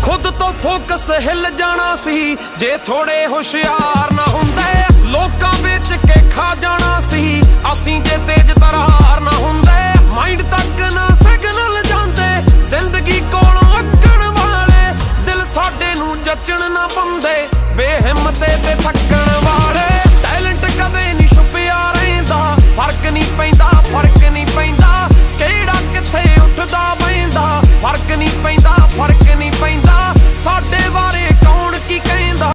खुद तो फोकस हिल जाना सी जे थोड़े होशियार ना हुंदे। लोकां बेच के खा जाना सी असीं जे तेज तरार ना हुंदे। माइंड तक ना सिग्नल जांदे जिंदगी कोलों अक्कण वाले। दिल साडे नूं जचण ना पाउंदे बेहिम्मते ते थक्कण वाले।